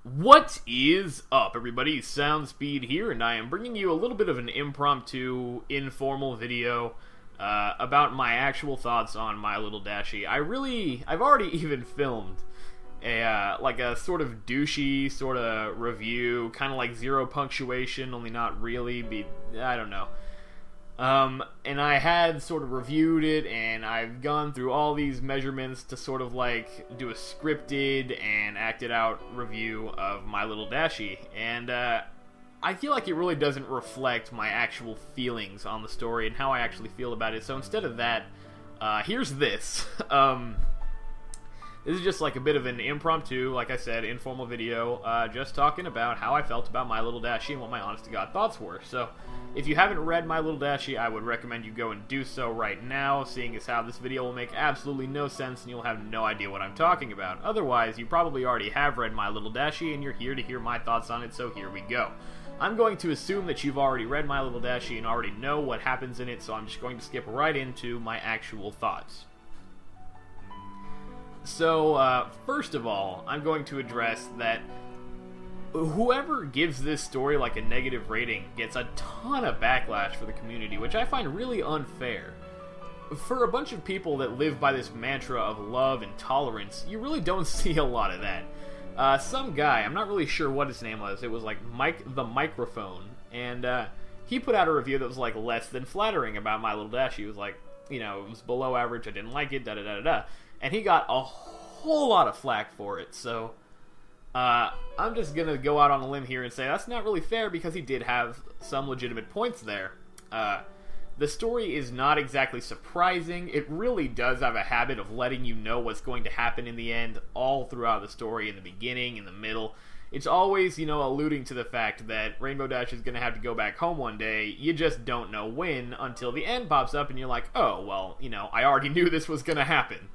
What is up, everybody? Soundspeed here, and I am bringing you a little bit of an impromptu, informal video about my actual thoughts on My Little Dashie. I've already even filmed a sort of douchey sort of review, kind of like zero punctuation, only not really. I don't know. And I had sort of reviewed it, and I've gone through all these measurements to sort of like do a scripted and acted out review of My Little Dashie, and I feel like it really doesn't reflect my actual feelings on the story and how I actually feel about it. So instead of that, here's this. This is just like a bit of an impromptu, like I said, informal video, just talking about how I felt about My Little Dashie and what my honest-to-God thoughts were. So, if you haven't read My Little Dashie, I would recommend you go and do so right now, seeing as how this video will make absolutely no sense and you'll have no idea what I'm talking about. Otherwise, you probably already have read My Little Dashie and you're here to hear my thoughts on it, so here we go. I'm going to assume that you've already read My Little Dashie and already know what happens in it, so I'm just going to skip right into my actual thoughts. So, first of all, I'm going to address that whoever gives this story like a negative rating gets a ton of backlash for the community, which I find really unfair. For a bunch of people that live by this mantra of love and tolerance, you really don't see a lot of that. Some guy, I'm not really sure what his name was, it was like Mike the Microphone, and he put out a review that was like less than flattering about My Little Dashie. It was like, you know, it was below average, I didn't like it, da-da-da-da-da. And he got a whole lot of flack for it, so I'm just gonna go out on a limb here and say that's not really fair because he did have some legitimate points there. The story is not exactly surprising. It really does have a habit of letting you know what's going to happen in the end all throughout the story, in the beginning, in the middle. It's always, you know, alluding to the fact that Rainbow Dash is going to have to go back home one day. You just don't know when until the end pops up and you're like, oh, well, you know, I already knew this was going to happen.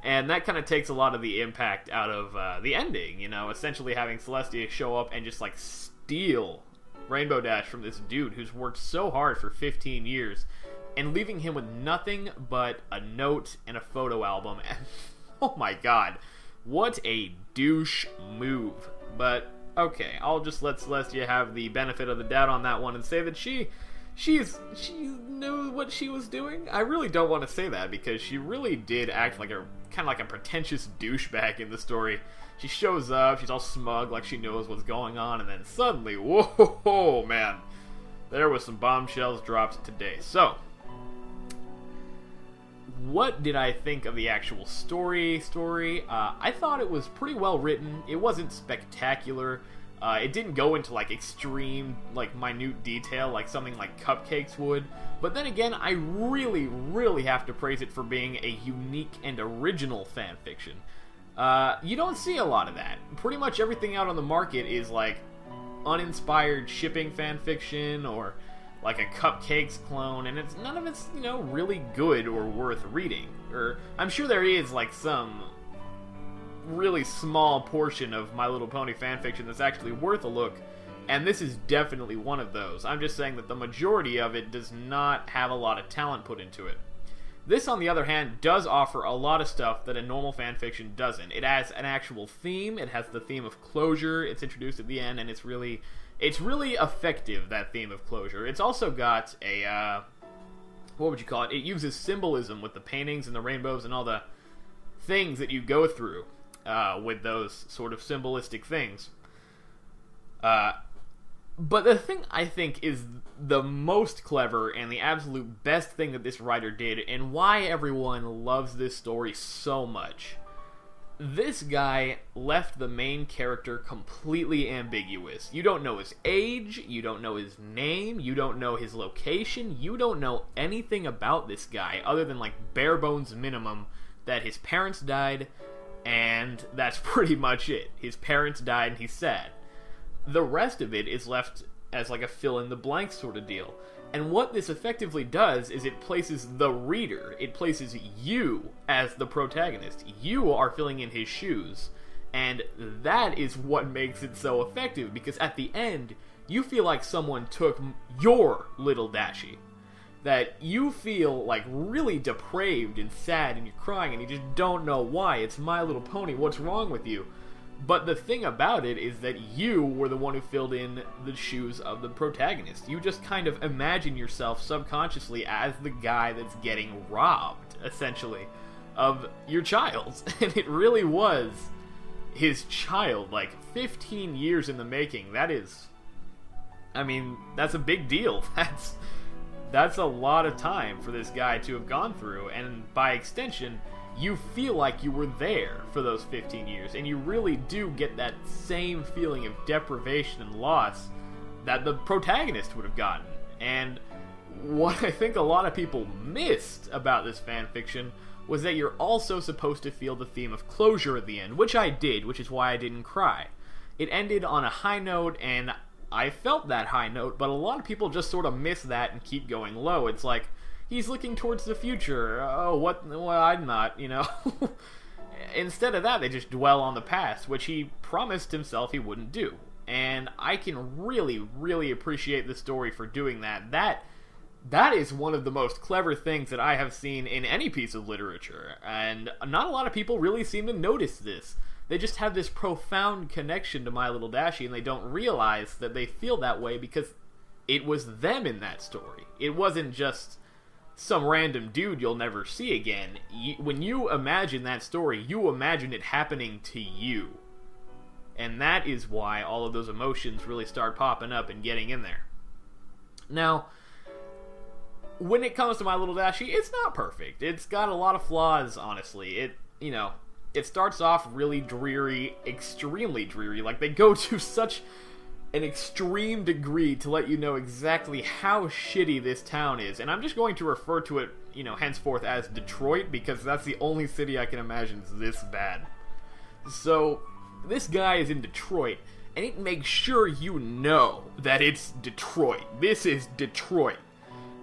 And that kind of takes a lot of the impact out of the ending, you know, essentially having Celestia show up and just, like, steal Rainbow Dash from this dude who's worked so hard for 15 years, and leaving him with nothing but a note and a photo album. And, oh my god, what a douche move. But, okay, I'll just let Celestia have the benefit of the doubt on that one and say that she knew what she was doing. I really don't want to say that because she really did act like a kind of like a pretentious douchebag in the story. She shows up, she's all smug like she knows what's going on, and then suddenly, whoa, man, there was some bombshells dropped today. So, what did I think of the actual story? I thought it was pretty well written. It wasn't spectacular. It didn't go into, like, extreme, like, minute detail like something like Cupcakes would. But then again, I really, really have to praise it for being a unique and original fanfiction. You don't see a lot of that. Pretty much everything out on the market is, like, uninspired shipping fanfiction or, like, a Cupcakes clone, and none of it's, you know, really good or worth reading. Or, I'm sure there is, like, some really small portion of My Little Pony fanfiction that's actually worth a look, and this is definitely one of those. I'm just saying that the majority of it does not have a lot of talent put into it. This, on the other hand, does offer a lot of stuff that a normal fanfiction doesn't. It has an actual theme, it has the theme of closure, it's introduced at the end, and it's really effective, that theme of closure. It's also got a, what would you call it? It uses symbolism with the paintings and the rainbows and all the things that you go through with those sort of symbolistic things. But the thing I think is the most clever and the absolute best thing that this writer did, and why everyone loves this story so much, this guy left the main character completely ambiguous. You don't know his age, you don't know his name, you don't know his location, you don't know anything about this guy other than, like, bare bones minimum that his parents died, and that's pretty much it. His parents died and he's sad. The rest of it is left as like a fill-in-the-blank sort of deal. And what this effectively does is it places the reader, it places you as the protagonist. You are filling in his shoes. And that is what makes it so effective, because at the end, you feel like someone took your Little Dashie. That you feel like really depraved and sad and you're crying and you just don't know why. It's My Little Pony, what's wrong with you? But the thing about it is that you were the one who filled in the shoes of the protagonist. You just kind of imagine yourself subconsciously as the guy that's getting robbed, essentially, of your child. And it really was his child, like 15 years in the making. That is, I mean, that's a big deal. That's a lot of time for this guy to have gone through, and by extension, you feel like you were there for those 15 years, and you really do get that same feeling of deprivation and loss that the protagonist would have gotten. And what I think a lot of people missed about this fanfiction was that you're also supposed to feel the theme of closure at the end, which I did, which is why I didn't cry. It ended on a high note, and I felt that high note, but a lot of people just sort of miss that and keep going low. It's like, he's looking towards the future. Oh, what? Well, I'm not, you know. Instead of that, they just dwell on the past, which he promised himself he wouldn't do. And I can really, really appreciate the story for doing that. That is one of the most clever things that I have seen in any piece of literature. And not a lot of people really seem to notice this. They just have this profound connection to My Little Dashie, and they don't realize that they feel that way because it was them in that story. It wasn't just some random dude you'll never see again. When you imagine that story, you imagine it happening to you. And that is why all of those emotions really start popping up and getting in there. Now, when it comes to My Little Dashie, it's not perfect. It's got a lot of flaws, honestly. It starts off really dreary, extremely dreary. Like, they go to such an extreme degree to let you know exactly how shitty this town is. And I'm just going to refer to it, henceforth as Detroit, because that's the only city I can imagine is this bad. So, this guy is in Detroit, and it makes sure you know that it's Detroit. This is Detroit.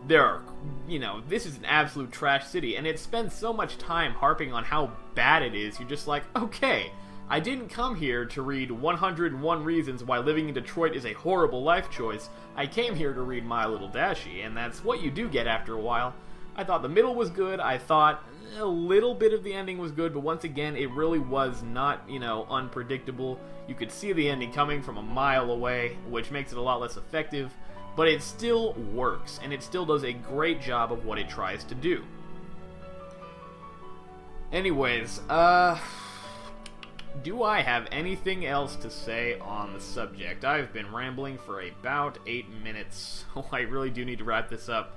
This is an absolute trash city, and it spends so much time harping on how bad it is, you're just like, okay, I didn't come here to read 101 Reasons Why Living in Detroit is a Horrible Life Choice. I came here to read My Little Dashie, and that's what you do get after a while. I thought the middle was good, I thought a little bit of the ending was good, but once again, it really was not, unpredictable. You could see the ending coming from a mile away, which makes it a lot less effective, but it still works, and it still does a great job of what it tries to do. Anyways, do I have anything else to say on the subject? I've been rambling for about 8 minutes, so I really do need to wrap this up.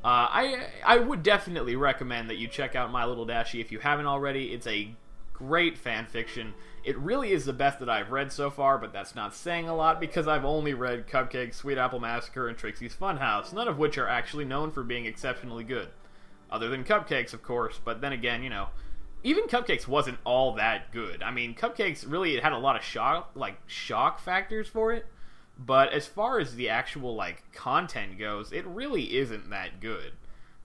I would definitely recommend that you check out My Little Dashie if you haven't already. It's a great fanfiction. It really is the best that I've read so far, but that's not saying a lot because I've only read Cupcake, Sweet Apple Massacre, and Trixie's Funhouse, none of which are actually known for being exceptionally good. Other than Cupcakes, of course, but then again, even Cupcakes wasn't all that good. I mean, Cupcakes really, it had a lot of shock factors for it, but as far as the actual, content goes, it really isn't that good.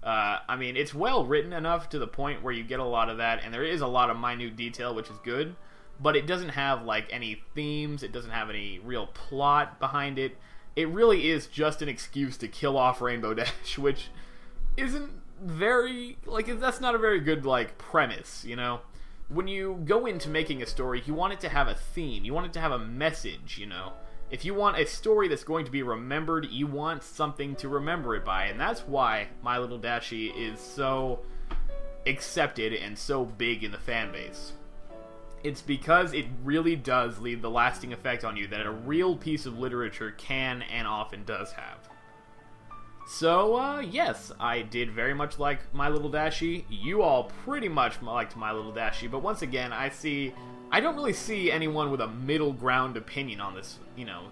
I mean, it's well written enough to the point where you get a lot of that, and there is a lot of minute detail, which is good, but it doesn't have, any themes, it doesn't have any real plot behind it. It really is just an excuse to kill off Rainbow Dash, which isn't very, that's not a very good, premise, When you go into making a story, you want it to have a theme, you want it to have a message, If you want a story that's going to be remembered, you want something to remember it by, and that's why My Little Dashie is so accepted and so big in the fanbase. It's because it really does leave the lasting effect on you that a real piece of literature can and often does have. So, yes, I did very much like My Little Dashie. You all pretty much liked My Little Dashie, but once again, I don't really see anyone with a middle ground opinion on this,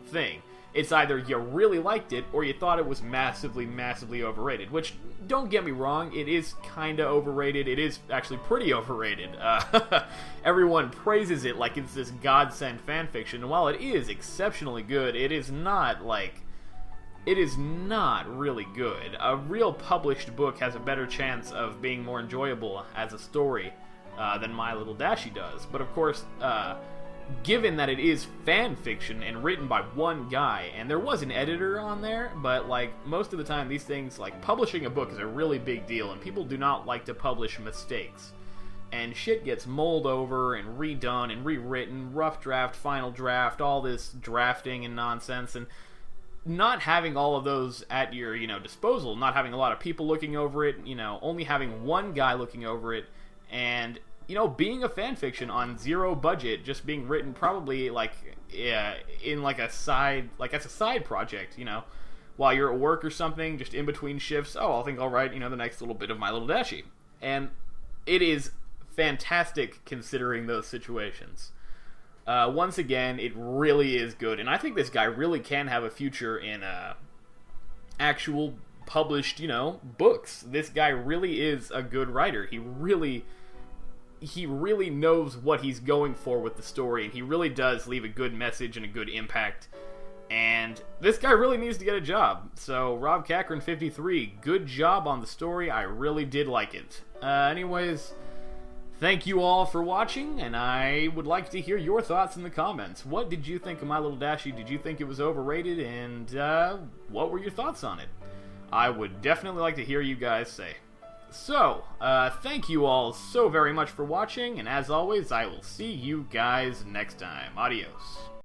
thing. It's either you really liked it, or you thought it was massively, massively overrated, which, don't get me wrong, it is kinda overrated. It is actually pretty overrated. Everyone praises it like it's this godsend fanfiction, and while it is exceptionally good, it is not, really good. A real published book has a better chance of being more enjoyable as a story than My Little Dashie does. But of course, given that it is fan fiction and written by one guy, and there was an editor on there, but most of the time these things, publishing a book is a really big deal, and people do not like to publish mistakes. and shit gets mulled over and redone and rewritten, rough draft, final draft, all this drafting and nonsense, and not having all of those at your, disposal, not having a lot of people looking over it, only having one guy looking over it, and, being a fanfiction on zero budget, just being written probably, in, as a side project, while you're at work or something, just in between shifts. I'll write, the next little bit of My Little Dashie. And it is fantastic considering those situations. Once again, it really is good, and I think this guy really can have a future in actual published, books. This guy really is a good writer. He really knows what he's going for with the story, and he really does leave a good message and a good impact. And this guy really needs to get a job. So, Rob Cochran 53, good job on the story. I really did like it. Anyways, thank you all for watching, and I would like to hear your thoughts in the comments. What did you think of My Little Dashie? Did you think it was overrated? And what were your thoughts on it? I would definitely like to hear you guys say. So, thank you all so very much for watching, and as always, I will see you guys next time. Adios.